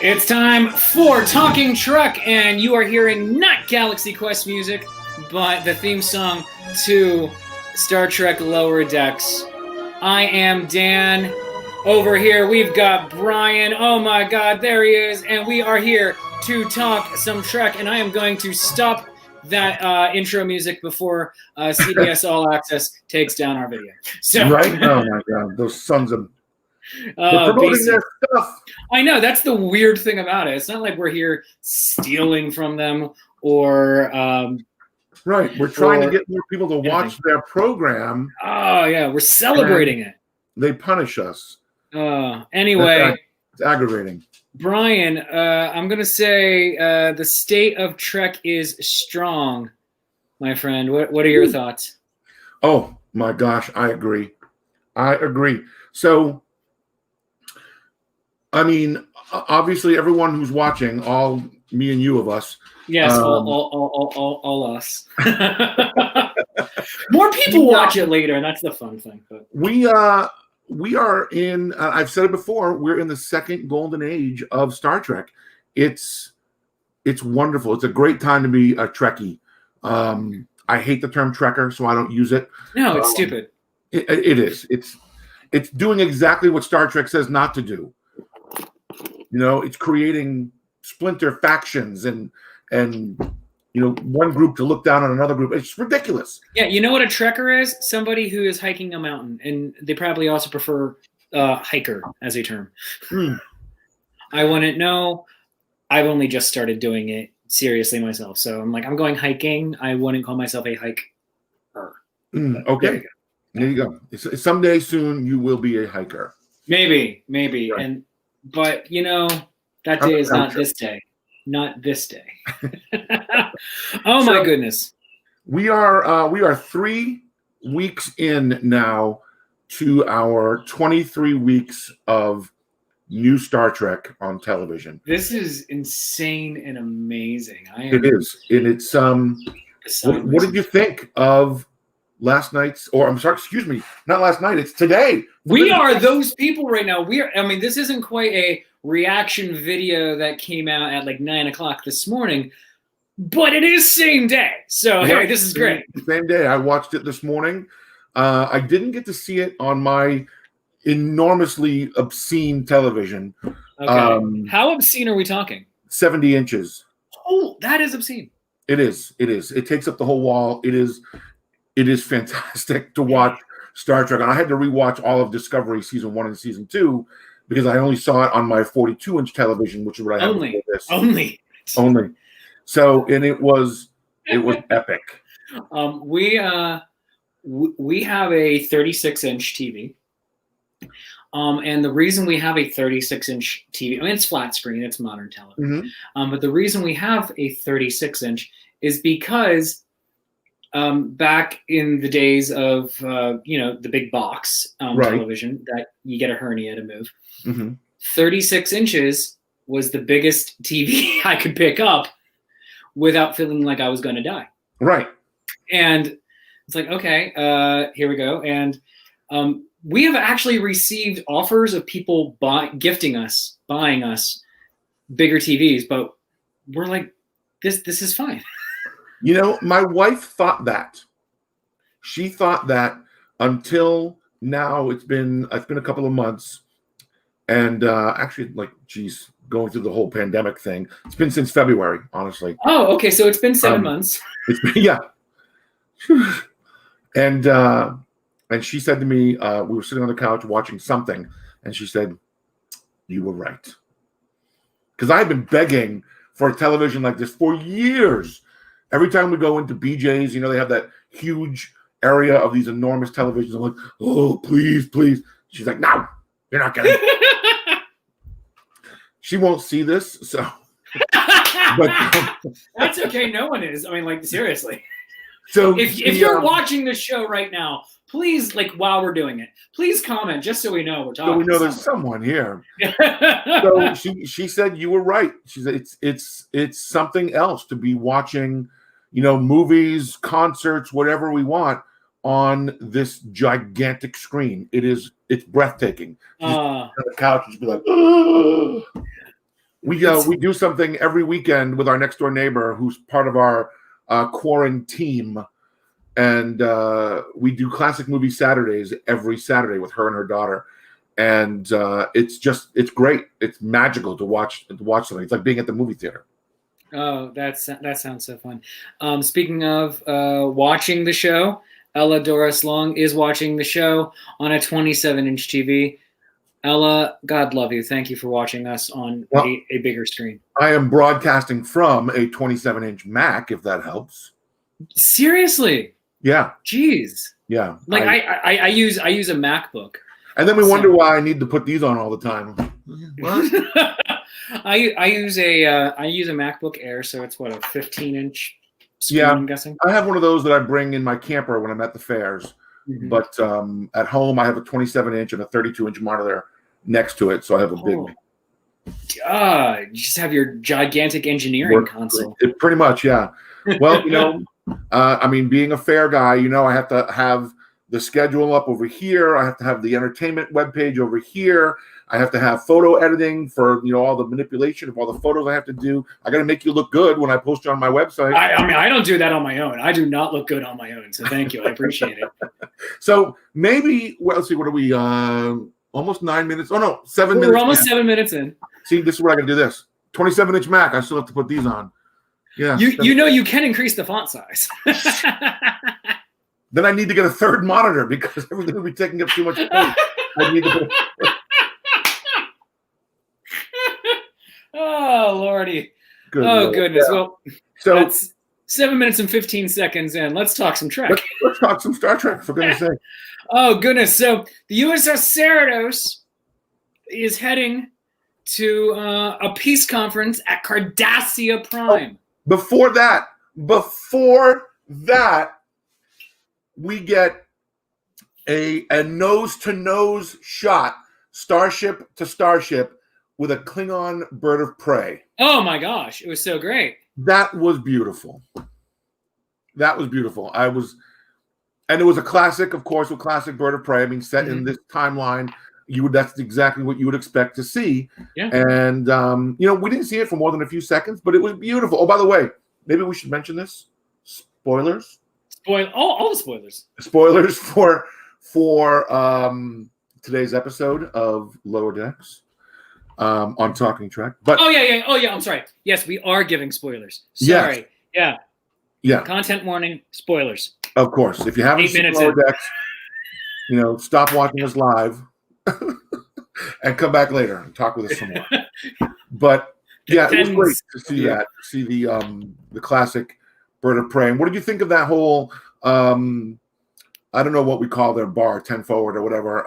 It's time for Talking Trek, and you are hearing not Galaxy Quest music, but the theme song to Star Trek Lower Decks. I am Dan. Over here, we've got Brian. Oh my god, there he is. And we are here to talk some Trek, and I am going to stop that intro music before CBS All Access takes down our video. So, right? Oh my god, those sons of... They're promoting their stuff. I know, that's the weird thing about it. It's not like we're here stealing from them or... right, we're trying to get more people to watch their program. Oh, yeah, we're celebrating it. They punish us. Anyway. It's aggravating. Brian, I'm going to say the state of Trek is strong, my friend. What are your thoughts? Oh, my gosh, I agree. So, I mean, obviously, everyone who's watching, all me and you of us. Yes, all us. More people watch it later, and that's the fun thing. But we are in, I've said it before, we're in the second golden age of Star Trek. It's wonderful. It's a great time to be a Trekkie. I hate the term Trekker, so I don't use it. No, it's stupid. It is. It's doing exactly what Star Trek says not to do. You know, it's creating splinter factions and one group to look down on another group. It's ridiculous. Yeah, you know what a trekker is? Somebody who is hiking a mountain, and they probably also prefer hiker as a term. I wouldn't know. I've only just started doing it seriously myself, so I'm going hiking. I wouldn't call myself a hiker. Okay, there you go. Someday soon you will be a hiker. Maybe, right. But that day is not this day. Not this day. Oh my goodness. We are 3 weeks in now to our 23 weeks of new Star Trek on television. This is insane and amazing. It is. And it's what did you think of last night's, or I'm sorry, excuse me, not last night, it's today. We are those people right now. This isn't quite a reaction video that came out at 9:00 this morning, but it is same day. So, hey, this is great. Same day. I watched it this morning. I didn't get to see it on my enormously obscene television. Okay. How obscene are we talking? 70 inches. Oh, that is obscene. It is. It takes up the whole wall. It is fantastic to watch Star Trek. And I had to rewatch all of Discovery season 1 and season 2 because I only saw it on my 42-inch television, which is what I have before this. Only. So, and it was epic. We have a 36-inch TV. And the reason we have a 36-inch TV, it's flat screen, it's modern television. Mm-hmm. But the reason we have a 36-inch is because back in the days of the big box television that you get a hernia to move, 36 inches was the biggest TV I could pick up without feeling like I was going to die. Right. And it's okay, here we go. And we have actually received offers of people buying us bigger TVs, but we're this is fine. My wife thought that. She thought that until now. It's been a couple of months, and actually, going through the whole pandemic thing. It's been since February, honestly. Oh, okay. So it's been 7 months. It's been, yeah. And she said to me, we were sitting on the couch watching something, and she said, "You were right," because I had been begging for a television like this for years. Every time we go into BJ's, they have that huge area of these enormous televisions. I'm like, "Oh, please, please." She's like, "No, you're not getting it." She won't see this, so. But that's okay. No one is. Seriously. So if you're watching the show right now, please, while we're doing it, please comment just so we know we're talking. So we know there's someone here. So she said you were right. She said it's something else to be watching, movies, concerts, whatever we want on this gigantic screen. It's breathtaking. On the couch and just be like, "Ugh." We do something every weekend with our next door neighbor, who's part of our quarantine team, and we do classic movie Saturdays every Saturday with her and her daughter, and it's great. It's magical to watch something. It's like being at the movie theater. Oh, that sounds so fun. Speaking of watching the show, Ella Doris Long is watching the show on a 27-inch TV. Ella, God love you. Thank you for watching us on a bigger screen. I am broadcasting from a 27-inch Mac, if that helps. Seriously? Yeah. Jeez. Yeah. Like I use a MacBook. And then we wonder why I need to put these on all the time. What? I use a MacBook Air, so it's what, a 15-inch screen, Yeah, I'm guessing. I have one of those that I bring in my camper when I'm at the fairs. Mm-hmm. But at home, I have a 27-inch and a 32-inch monitor next to it, so I have a big. You just have your gigantic engineering console. Pretty much, yeah. Well, I mean, being a fair guy, I have to have the schedule up over here. I have to have the entertainment webpage over here. I have to have photo editing for all the manipulation of all the photos I have to do. I got to make you look good when I post you on my website. I mean, I don't do that on my own. I do not look good on my own. So thank you. I appreciate it. So maybe, let's see, what are we? Almost 9 minutes. Oh no, 7 minutes. We're almost 7 minutes in. See, this is where I got to do this. 27-inch Mac. I still have to put these on. Yeah. You can increase the font size. Then I need to get a third monitor because everything will be taking up too much space. I need to. Oh Lordy. Good oh Lord. goodness. Yeah. Well, so that's 7 minutes and 15 seconds in. Let's talk some Trek. Let's talk some Star Trek, for goodness sake. Oh goodness. So the USS Cerritos is heading to a peace conference at Cardassia Prime. Before that, we get a nose-to-nose shot, starship to starship, with a Klingon bird of prey. Oh my gosh, it was so great. That was beautiful. And it was a classic, of course, a classic bird of prey. I mean, set in this timeline, that's exactly what you would expect to see. Yeah. And we didn't see it for more than a few seconds, but it was beautiful. Oh, by the way, maybe we should mention this. Spoilers. All the spoilers. Spoilers for today's episode of Lower Decks on Talking Trek. But oh yeah. I'm sorry. Yes, we are giving spoilers. Sorry. Yes. Yeah. Content warning. Spoilers. Of course, if you haven't seen Lower Decks, stop watching us live and come back later and talk with us some more. But yeah, it was great to see that. See the classic bird of prey. And what did you think of that whole? I don't know what we call their bar, 10 forward or whatever.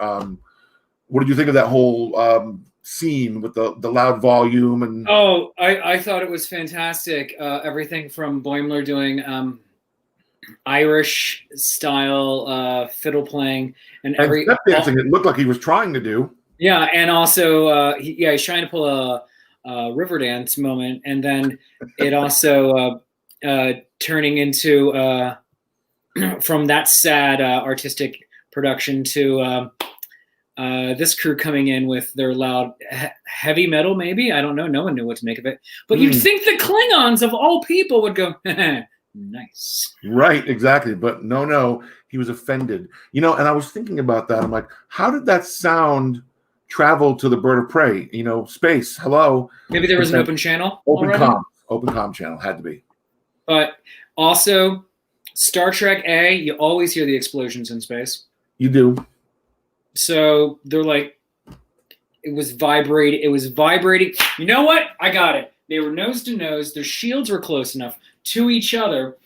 What did you think of that whole scene with the loud volume and? Oh, I thought it was fantastic. Everything from Boimler doing Irish style fiddle playing and step dancing. It looked like he was trying to do. Yeah, and also he's trying to pull a river dance moment, and then it also turning into from that sad artistic production to this crew coming in with their loud heavy metal. Maybe, I don't know. No one knew what to make of it, but you'd think the Klingons of all people would go. Nice. Right, exactly. But no, he was offended. And I was thinking about that. I'm like, how did that sound travel to the bird of prey? Space. Hello. Maybe there was an open channel. Open comm channel had to be. But also, Star Trek A, you always hear the explosions in space. You do. So they're like, it was vibrating. You know what? I got it. They were nose to nose. Their shields were close enough to each other,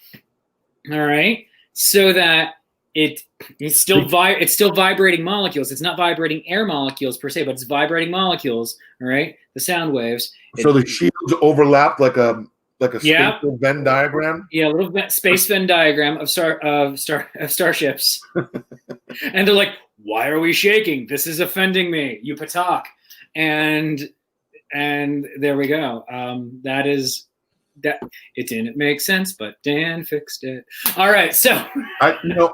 all right, so that it's still vibrating molecules. It's not vibrating air molecules per se, but it's vibrating molecules, all right, the sound waves. So the shields overlap like a spatial Venn diagram. Yeah, a little space Venn diagram of starships. And they're like, "Why are we shaking? This is offending me, you Patak." And there we go. That it didn't make sense, but Dan fixed it. All right, so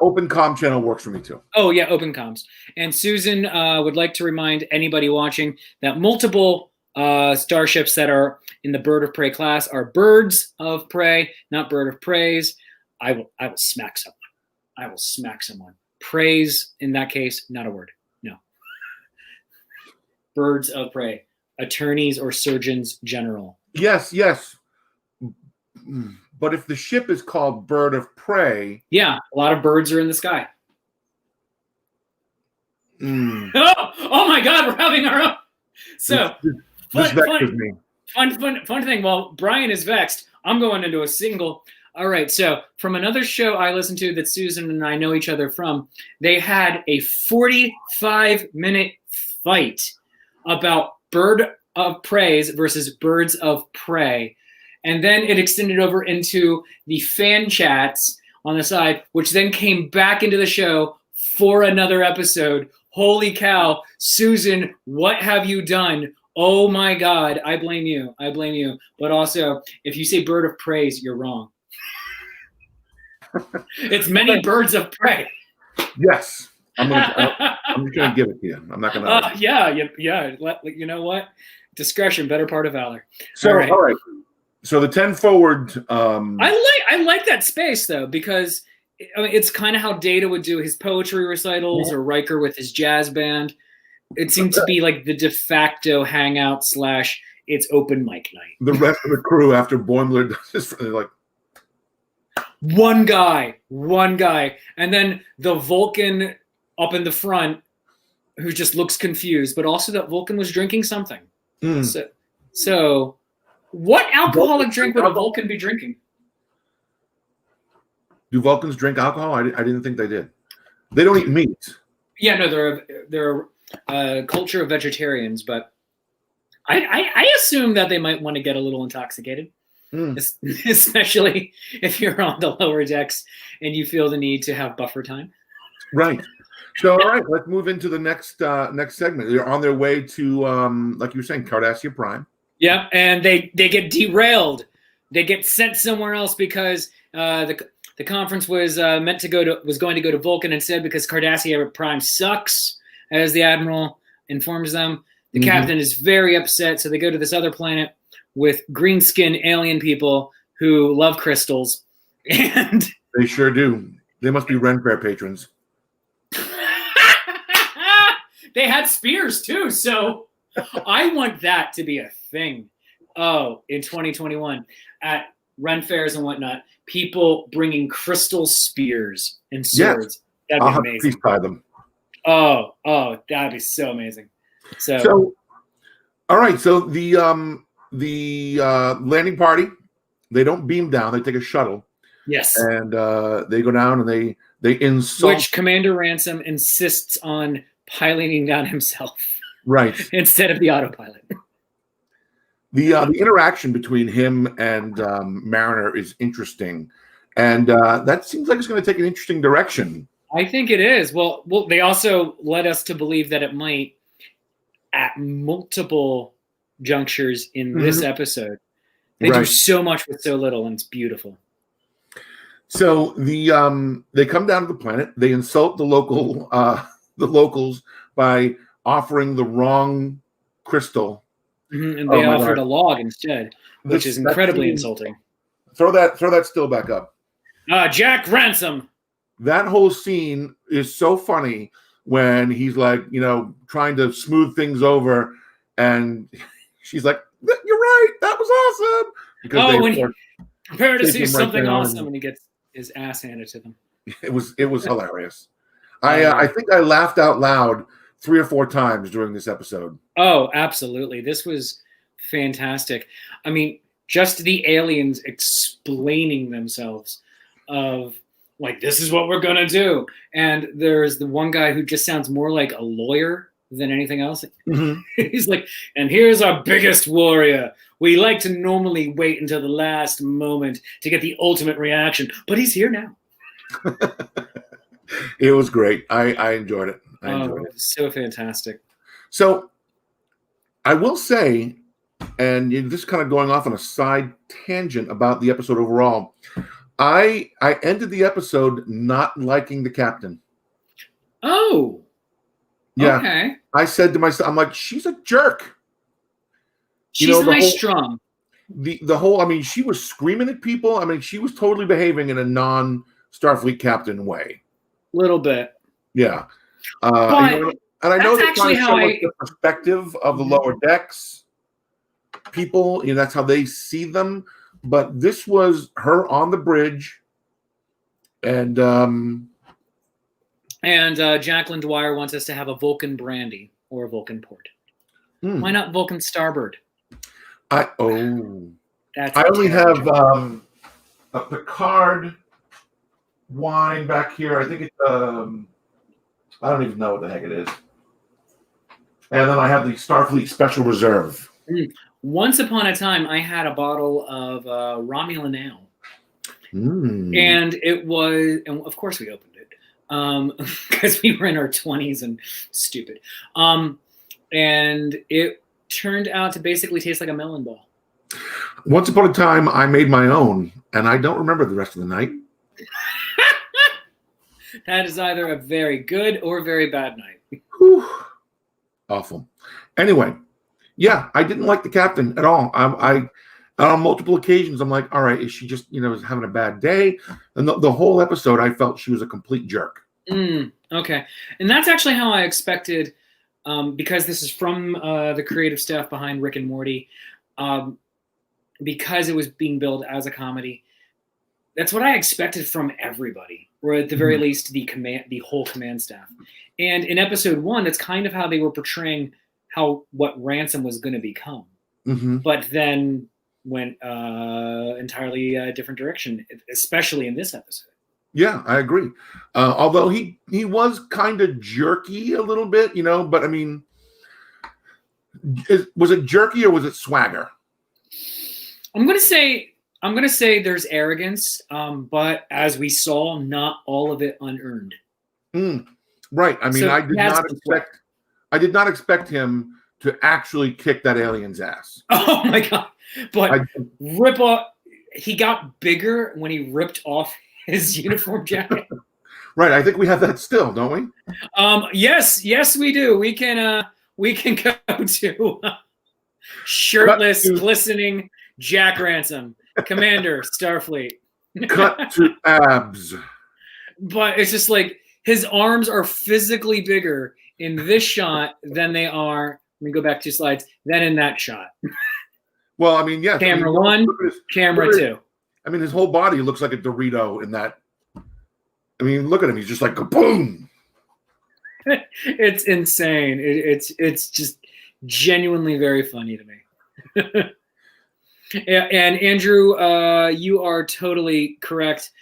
open comm channel works for me too. Oh yeah, open comms. And Susan would like to remind anybody watching that multiple starships that are in the bird of prey class are birds of prey, not bird of praise. I will smack someone. I will smack someone. Praise in that case, not a word. No. Birds of prey, attorneys or surgeons general. Yes. But if the ship is called Bird of Prey, yeah, a lot of birds are in the sky. Oh my God, we're having our own. So this vexes me. Fun thing. While Brian is vexed, I'm going into a single. All right. So from another show I listened to that Susan and I know each other from, they had a 45-minute fight about bird of praise versus birds of prey. And then it extended over into the fan chats on the side, which then came back into the show for another episode. Holy cow, Susan, what have you done? Oh my God, I blame you. But also, if you say bird of praise, you're wrong. It's many birds of prey. Yes. I'm just going to give it to you. I'm not going to. Yeah. You know what? Discretion, better part of valor. So, all right. So the 10 forward. I like that space though, because it's kind of how Data would do his poetry recitals, or Riker with his jazz band. It seemed to be like the de facto hangout / it's open mic night. The rest of the crew after Boimler does this, they're like one guy, and then the Vulcan up in the front who just looks confused, but also that Vulcan was drinking something. So what alcoholic drink would a Vulcan be drinking? Do Vulcans drink alcohol? I didn't think they did. They don't eat meat. Yeah, no, they're a culture of vegetarians, but I assume that they might want to get a little intoxicated, especially if you're on the lower decks and you feel the need to have buffer time. Right. So, all right, let's move into the next segment. They're on their way to, like you were saying, Cardassia Prime. Yeah, and they get derailed. They get sent somewhere else because the conference was going to go to Vulcan instead because Cardassia Prime sucks, as the Admiral informs them. The captain is very upset, so they go to this other planet with green skin alien people who love crystals, and they sure do. They must be Ren Fair patrons. They had spears too, so I want that to be a thing. Oh, in 2021 at Ren Fairs and whatnot, people bringing crystal spears and swords. Yes. That'd be amazing. Please buy them. Oh, that'd be so amazing. So all right. So the landing party, they don't beam down; they take a shuttle. Yes, and they go down and they insult. Which Commander Ransom insists on piloting down himself, right, instead of the autopilot. The interaction between him and Mariner is interesting, and that seems like it's going to take an interesting direction. I think it is. Well, they also led us to believe that it might at multiple junctures in this episode. They do so much with so little, and it's beautiful. So they come down to the planet. They insult the locals by offering the wrong crystal. And they offered a log instead, which is incredibly insulting. Throw that still back up. Jack Ransom. That whole scene is so funny when he's like, trying to smooth things over, and she's like, "You're right, that was awesome." Because when he prepared to see something awesome, and he gets his ass handed to them. It was hilarious. I think I laughed out loud 3 or 4 times during this episode. Oh, absolutely. This was fantastic. I mean, just the aliens explaining themselves of like, this is what we're going to do. And there's the one guy who just sounds more like a lawyer than anything else. He's like, and here's our biggest warrior. We like to normally wait until the last moment to get the ultimate reaction, but he's here now. It was great. I enjoyed it. It was so fantastic. So I will say, and you're just kind of going off on a side tangent about the episode overall, I ended the episode not liking the captain. Oh. Yeah. Okay. I said to myself, I'm like, she's a jerk. She's a nice drum. The whole, I mean, she was screaming at people. I mean, she was totally behaving in a non-Starfleet captain way. Little bit. Yeah. But you know, and I know that's they're actually trying to show us the perspective of the lower decks people. You know, that's how they see them. But this was her on the bridge. And Jacqueline Dwyer wants us to have a Vulcan brandy or a Vulcan port. Why not Vulcan Starboard? I only have a Picard wine back here. I think it's I don't even know what the heck it is. And then I have the Starfleet Special Reserve. Once upon a time, I had a bottle of Romulan Ale. And it was, and of course we opened it because we were in our 20s and stupid. And it turned out to basically taste like a melon ball. Once upon a time, I made my own, and I don't remember the rest of the night. That is either a very good or very bad night. Whew. Awful. Anyway, yeah, I didn't like the captain at all. I on multiple occasions, I'm like, all right, is she just, having a bad day? And the whole episode, I felt she was a complete jerk. Okay. And that's actually how I expected, because this is from the creative staff behind Rick and Morty, because it was being billed as a comedy. That's what I expected from everybody, or at the very least, the whole command staff. And in episode 1, that's kind of how they were portraying what Ransom was going to become. But then went entirely a different direction, especially in this episode. Yeah, I agree. Although he was kind of jerky a little bit, but I mean, was it jerky or was it swagger? I'm gonna say there's arrogance, but as we saw, not all of it unearned. Right. I mean, so I did not expect him to actually kick that alien's ass. Oh my god! But rip off. He got bigger when he ripped off his uniform jacket. Right. I think we have that still, don't we? Yes, we do. We can go to shirtless, glistening Jack Ransom, Commander, Starfleet. Cut to abs. But it's just like his arms are physically bigger in this shot than they are. Let me go back 2 slides. Than in that shot. Well, I mean, yes. Camera 1, camera 2. I mean, his whole body looks like a Dorito in that. I mean, look at him. He's just like kaboom. It's insane. It's just genuinely very funny to me. And Andrew, you are totally correct.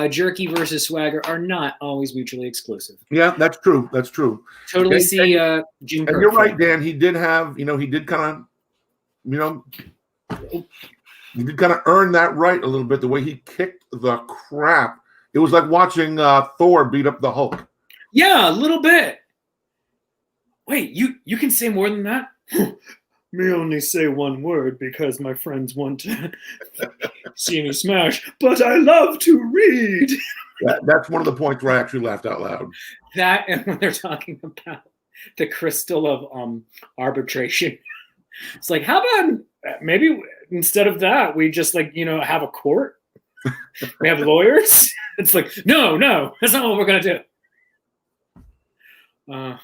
Jerky versus swagger are not always mutually exclusive. Yeah, that's true. That's true. Totally see Jim Kirk. And you're right, Dan. He did have, he did kind of, he did kind of earn that right a little bit. The way he kicked the crap, it was like watching Thor beat up the Hulk. Yeah, a little bit. Wait, you can say more than that? Me only say one word because my friends want to see me smash, but I love to read. That's one of the points where I actually laughed out loud. That, and when they're talking about the crystal of arbitration, it's like, how about maybe instead of that, we just have a court? We have lawyers? It's like, no, that's not what we're going to do.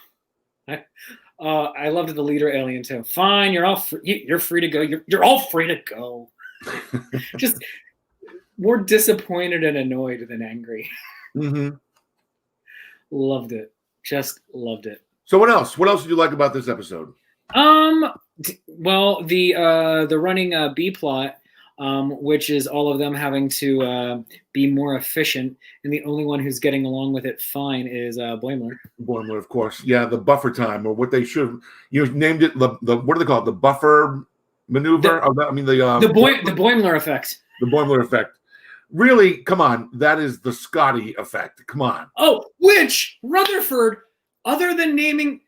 I loved the leader alien too. Fine, you're all you're free to go. You're all free to go. Just more disappointed and annoyed than angry. Loved it. Just loved it. So what else? What else did you like about this episode? Well, the running B plot, which is all of them having to be more efficient, and the only one who's getting along with it fine is Boimler. Boimler, of course. Yeah, the buffer time, or what they should have named it. The what do they call it? The buffer maneuver. The Boimler effect. The Boimler effect. Really, come on. That is the Scotty effect. Come on. Oh, which Rutherford, other than name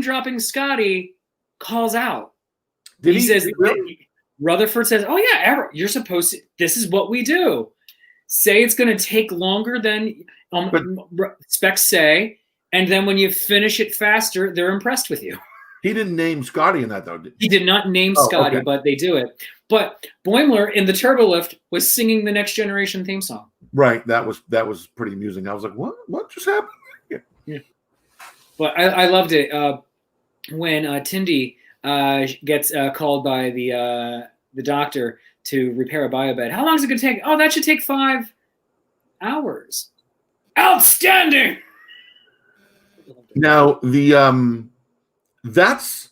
dropping Scotty, calls out. He says. Really? Rutherford says, "Oh yeah, you're supposed to. This is what we do. Say it's going to take longer than specs say, and then when you finish it faster, they're impressed with you." He didn't name Scotty in that, though. He did not name Scotty, okay. but they do it. But Boimler in the Turbo Lift was singing the Next Generation theme song. Right. That was pretty amusing. I was like, what just happened? Yeah. But I loved it. When Tindy gets called by the doctor to repair a biobed. How long is it going to take? Oh, that should take 5 hours. Outstanding. Now that's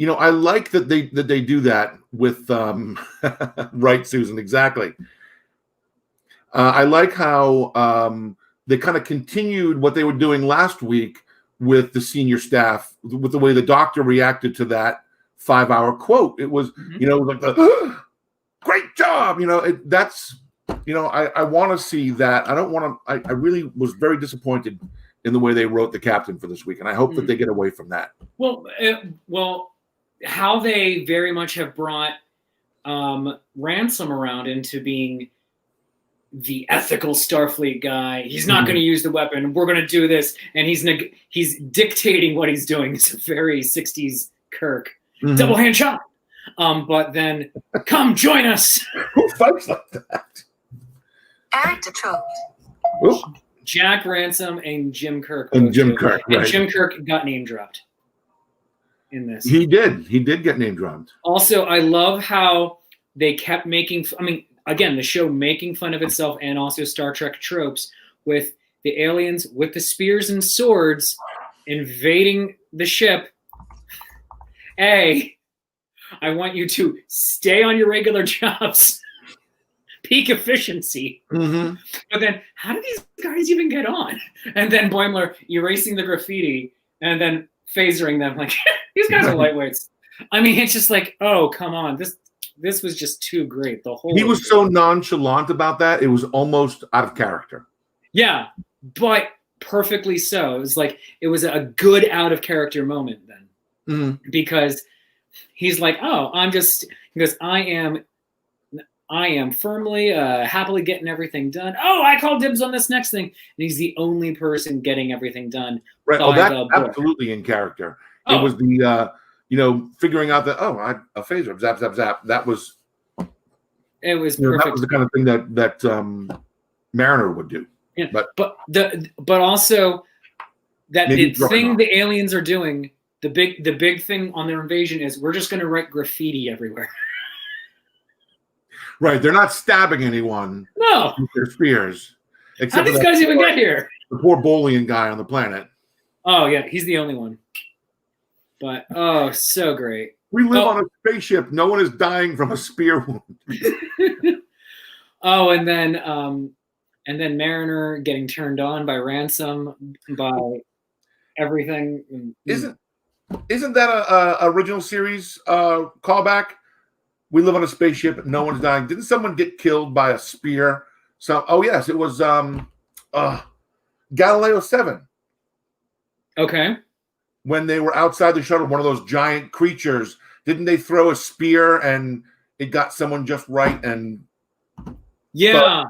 I like that they do that with right, Susan, exactly. I like how they kind of continued what they were doing last week with the senior staff, with the way the doctor reacted to that 5-hour quote. It was like the great job. That's I want to see that. I don't want to. I really was very disappointed in the way they wrote the captain for this week, and I hope that they get away from that. Well, how they very much have brought Ransom around into being the ethical Starfleet guy. He's not going to use the weapon. We're going to do this, and he's dictating what he's doing. It's a very 60s Kirk. Double hand shot. But then, come join us. Who fights like that? Eric DeTrope. Jack Ransom and Jim Kirk. And Jim Kirk. Right. And Jim Kirk got name dropped in this. He did. He did get name dropped. Also, I love how they kept making. Again, the show making fun of itself and also Star Trek tropes with the aliens with the spears and swords invading the ship. I want you to stay on your regular jobs. Peak efficiency. But then how do these guys even get on? And then Boimler erasing the graffiti and then phasering them like these guys are lightweights. It's just like, oh, come on. This was just too great. He was so nonchalant about that. It was almost out of character. Yeah, but perfectly so. It was like it was a good out of character moment then, because he's like, oh, he goes, I am firmly, happily getting everything done. Oh, I call dibs on this next thing, and he's the only person getting everything done. Right. Oh, that's absolutely in character. It was the figuring out that a phaser, zap, zap, zap. That was. It was perfect. That was the kind of thing that Mariner would do. Yeah, but also that the thing the aliens are doing, the big thing on their invasion is we're just going to write graffiti everywhere. Right, they're not stabbing anyone. No, with their spears. How did these guys even get here? The poor Bolian guy on the planet. Oh yeah, he's the only one. But so great. We live on a spaceship. No one is dying from a spear wound. And then Mariner getting turned on by Ransom, by everything. Isn't that a original series callback? We live on a spaceship. No one's dying. Didn't someone get killed by a spear? Yes, it was Galileo 7. Okay. When they were outside the shuttle, one of those giant creatures, didn't they throw a spear and it got someone just right? And yeah,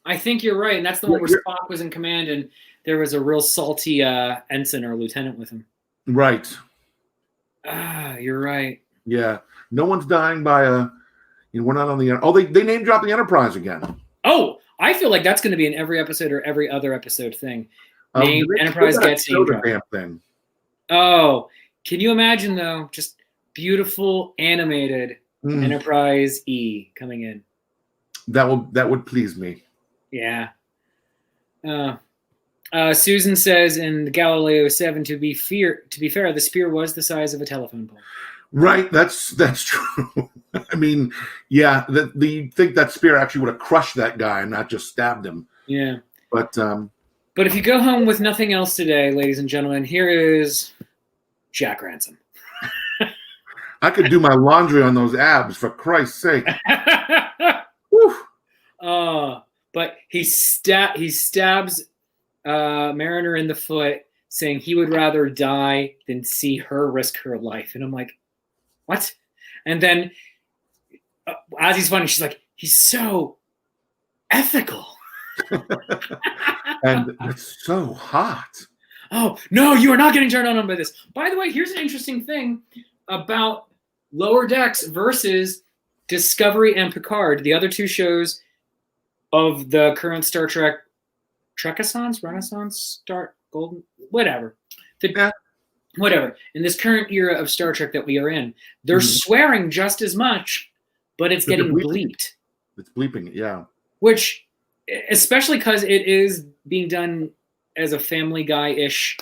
I think you're right. And that's the one where Spock was in command and there was a real salty ensign or lieutenant with him. Right. You're right. Yeah. No one's dying by we're not on the, they name drop the Enterprise again. Oh, I feel like that's going to be in every episode or every other episode thing. Enterprise gets name dropped. Damn thing. Oh, can you imagine though? Just beautiful animated Enterprise E coming in. That would please me. Yeah. Susan says in Galileo 7, to be fair, the spear was the size of a telephone pole. Right, that's true. I mean, yeah, you think that spear actually would have crushed that guy and not just stabbed him. Yeah. But if you go home with nothing else today, ladies and gentlemen, here is Jack Ransom. I could do my laundry on those abs, for Christ's sake. But he stabs Mariner in the foot, saying he would rather die than see her risk her life. And I'm like, what? And then as he's funny, she's like, he's so ethical. And it's so hot. Oh, no, you are not getting turned on by this. By the way, here's an interesting thing about Lower Decks versus Discovery and Picard, the other two shows of the current Star Trek, Renaissance, Star Golden, whatever. Whatever. In this current era of Star Trek that we are in, they're swearing just as much, but it's getting bleeped. It's bleeping it, yeah. Which, especially because it is being done as a Family Guy-ish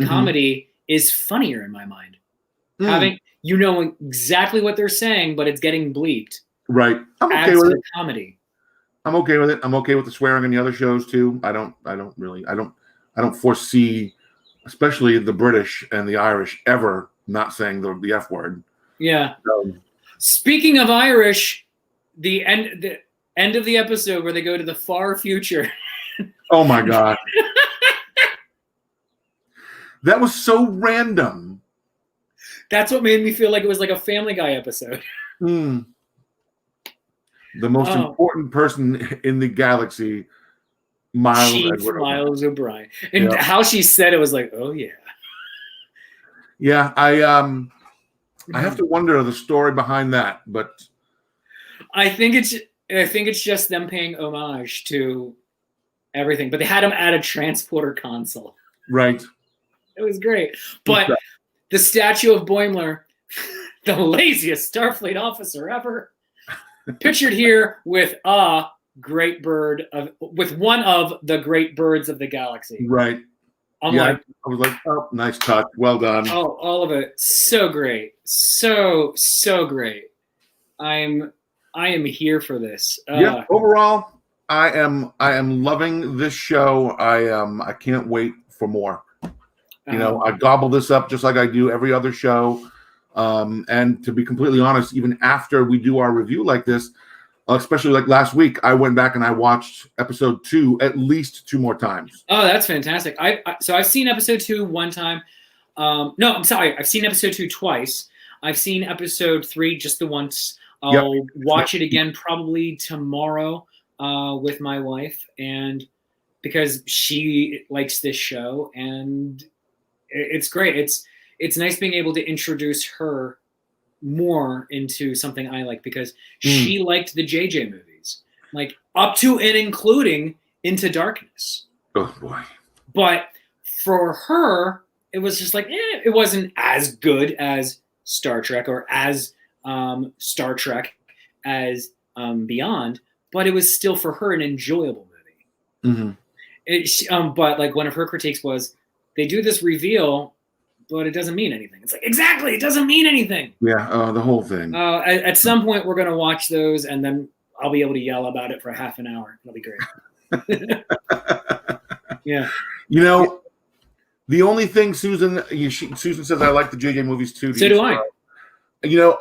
comedy, is funnier in my mind. Having exactly what they're saying, but it's getting bleeped. Right. I'm okay with it. Comedy. I'm okay with it. I'm okay with the swearing in the other shows too. I don't foresee, especially the British and the Irish, ever not saying the F word. Yeah. Speaking of Irish, the end of the episode where they go to the far future. Oh my God. That was so random. That's what made me feel like it was like a Family Guy episode. The most important person in the galaxy, Miles O'Brien. And how she said it was like, oh yeah. Yeah, I have to wonder the story behind that, but I think it's just them paying homage to everything. But they had him at a transporter console. Right. It was great. But the statue of Boimler, the laziest Starfleet officer ever, pictured here with a great bird with one of the great birds of the galaxy. Right. I was like, oh, nice touch. Well done. Oh, all of it. So great. So great. I am here for this. Overall, I am loving this show. I can't wait for more. I gobble this up just like I do every other show. And to be completely honest, even after we do our review like this, especially like last week, I went back and I watched episode 2 at least 2 more times. Oh, that's fantastic. So I've seen episode 2 one time. No, I'm sorry. I've seen episode 2 twice. I've seen episode 3 just the once. I'll watch it again probably tomorrow with my wife, and because she likes this show, and it's great. It's nice being able to introduce her more into something I like, because she liked the JJ movies, like up to and including Into Darkness. Oh boy. But for her, it was just like, it wasn't as good as Star Trek or as Star Trek as Beyond, but it was still for her an enjoyable movie. But like one of her critiques was, they do this reveal, but it doesn't mean anything. It's like, exactly, it doesn't mean anything. Yeah, the whole thing. At some point, we're going to watch those, and then I'll be able to yell about it for half an hour. It'll be great. Yeah. The only thing Susan says, I like the JJ movies too. So do I.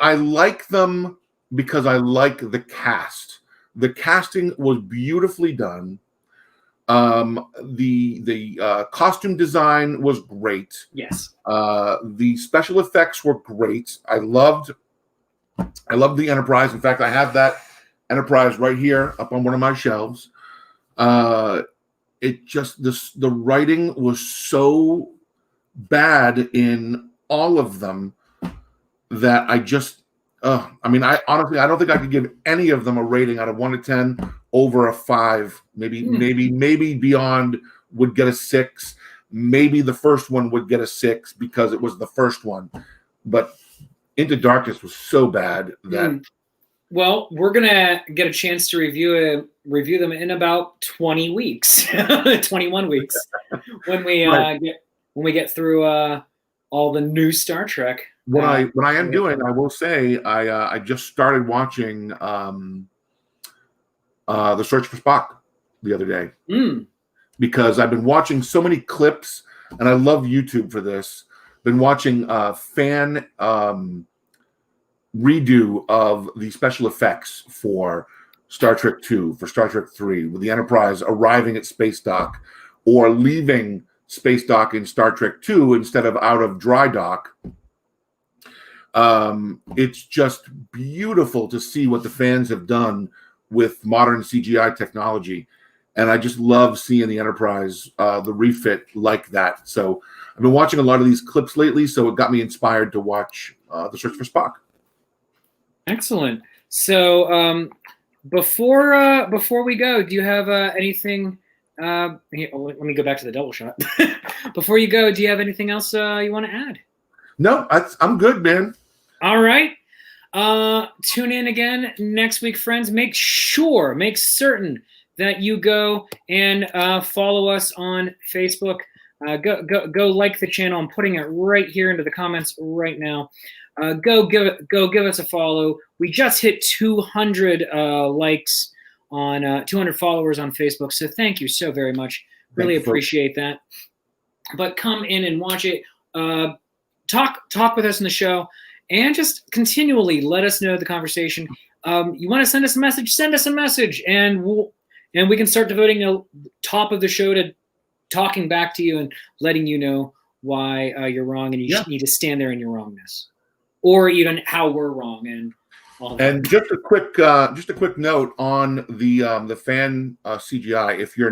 I like them because I like the cast. The casting was beautifully done. The costume design was great. Yes. The special effects were great. I loved the Enterprise. In fact, I have that Enterprise right here up on one of my shelves. The writing was so bad in all of them that I honestly, I don't think I could give any of them a rating out of 1 to 10 over a 5. Maybe Beyond would get a 6. Maybe the first one would get a 6 because it was the first one. But Into Darkness was so bad that. Well, we're gonna get a chance to review them in about 20 weeks, 21 weeks, when we get through all the new Star Trek. What I am doing, I will say, I just started watching The Search for Spock the other day because I've been watching so many clips, and I love YouTube for this. Been watching fan redo of the special effects for Star Trek II, for Star Trek III, with the Enterprise arriving at Space Dock or leaving Space Dock in Star Trek II instead of out of dry dock. It's just beautiful to see what the fans have done with modern CGI technology. and I just love seeing the Enterprise, the refit like that. So I've been watching a lot of these clips lately, so it got me inspired to watch The Search for Spock. Excellent. So before we go, do you have anything? Here, let me go back to the double shot. Before you go, do you have anything else you want to add? No, I'm good, man. All right. Tune in again next week, friends. Make certain that you go and follow us on Facebook. Go like the channel. I'm putting it right here into the comments right now. Go give us a follow. We just hit 200 likes on 200 followers on Facebook. So thank you so very much. Really appreciate that. But come in and watch it. Talk with us in the show, and just continually let us know the conversation. You want to send us a message? Send us a message, and we can start devoting the top of the show to talking back to you and letting you know why you're wrong, and you need to stand there in your wrongness, or even how we're wrong and all that. And just a quick note on the fan CGI. If you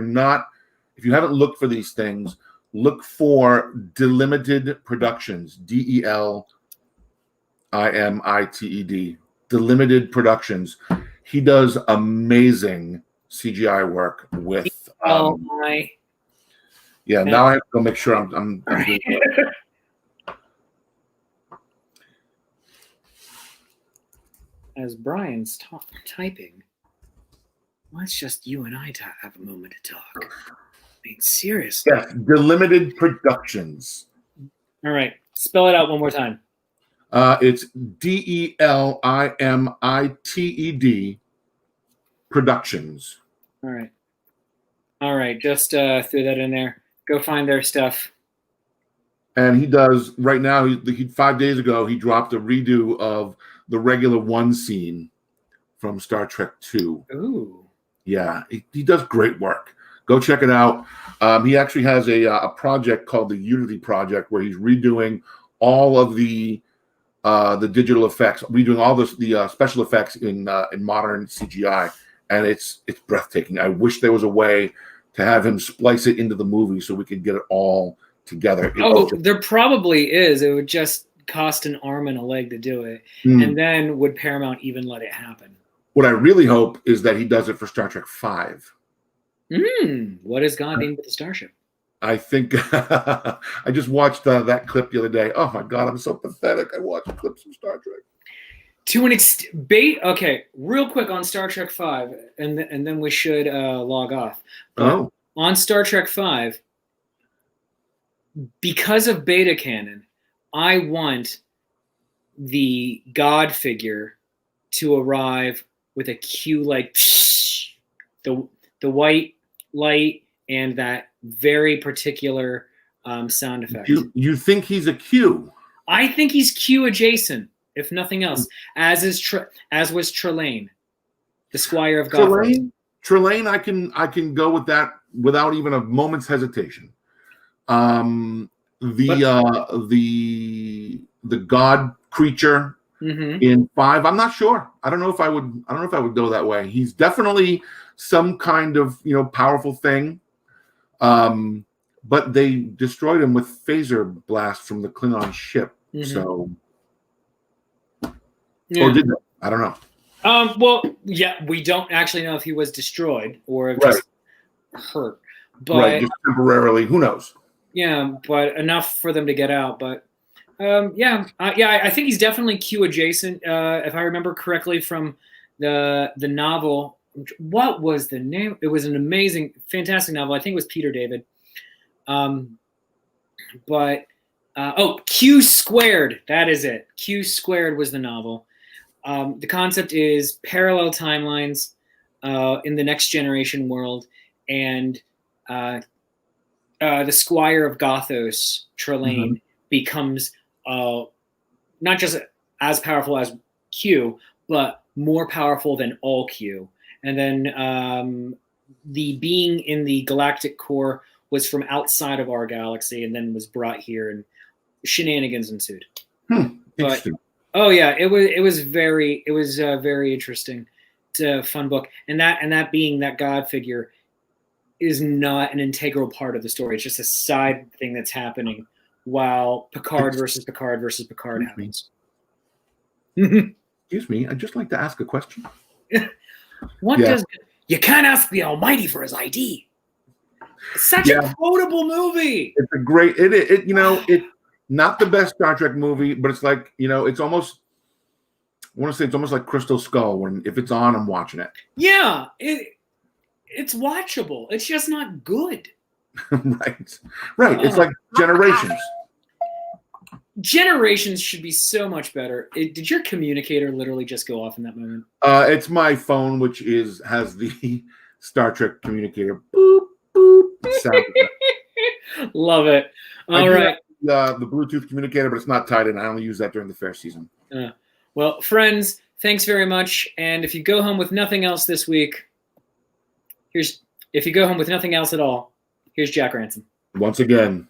haven't looked for these things, look for Delimited Productions, Delimited, Delimited Productions. He does amazing CGI work with. Now I have to go make sure I'm doing it. As Brian's typing, let's just you and I have a moment to talk. I mean, seriously. Yes, Delimited Productions. All right, spell it out one more time. It's Delimitted Productions. All right. Just threw that in there. Go find their stuff. And he does right now. He 5 days ago he dropped a redo of the regular one scene from Star Trek II. Ooh. Yeah, he does great work. Go check it out. He actually has a project called the Unity Project where he's redoing all of the digital effects, redoing all the special effects in modern CGI, and it's breathtaking. I wish there was a way to have him splice it into the movie so we could get it all together. There probably is. It would just cost an arm and a leg to do it, and then would Paramount even let it happen? What I really hope is that he does it for Star Trek V. What is God named with the starship? I think I just watched that clip the other day. Oh my God, I'm so pathetic. I watched clips from Star Trek. To an extent, okay, real quick on Star Trek V, and then we should log off. But on Star Trek V, because of beta canon, I want the God figure to arrive with a Q, like the white light and that very particular sound effect. You think he's a Q? I think he's Q adjacent, if nothing else. As was Trelane, the Squire of Gotham. Trelane, I can go with that without even a moment's hesitation. The God creature in 5, I'm not sure. I don't know if I would go that way. He's definitely some kind of powerful thing. But they destroyed him with phaser blast from the Klingon ship. So, or did they? I don't know. Well, yeah, we don't actually know if he was destroyed or if just hurt. But just temporarily, who knows? Yeah, but enough for them to get out. But I think he's definitely Q adjacent. If I remember correctly from the novel, what was the name? It was an amazing, fantastic novel. I think it was Peter David. Q Squared. That is it. Q Squared was the novel. The concept is parallel timelines in the Next Generation world, and the Squire of Gothos, Trelane, becomes not just as powerful as Q, but more powerful than all Q. And then the being in the galactic core was from outside of our galaxy and then was brought here, and shenanigans ensued. Interesting. Oh yeah, it was very interesting. It's a fun book, and that being that God figure is not an integral part of the story. It's just a side thing that's happening while Picard versus Picard versus Picard happens. Excuse me, I'd just like to ask a question. What does you can't ask the Almighty for his ID? It's such a quotable movie. It's a great it you know, it's not the best Star Trek movie, but it's like, you know, it's almost, I want to say it's almost like Crystal Skull, when if it's on, I'm watching it. Yeah, it's watchable. It's just not good. Right. It's like Generations. Generations should be so much better. Did your communicator literally just go off in that moment? It's my phone, which has the Star Trek communicator. Boop, boop sound. Love it. All right. The Bluetooth communicator, but it's not tied in. I only use that during the fair season. Well, friends, thanks very much. And if you go home with nothing else this week, if you go home with nothing else at all, here's Jack Ransom. Once again,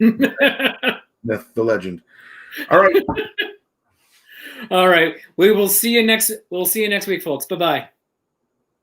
Myth, the legend. All right. All right. We'll see you next week, folks. Bye-bye.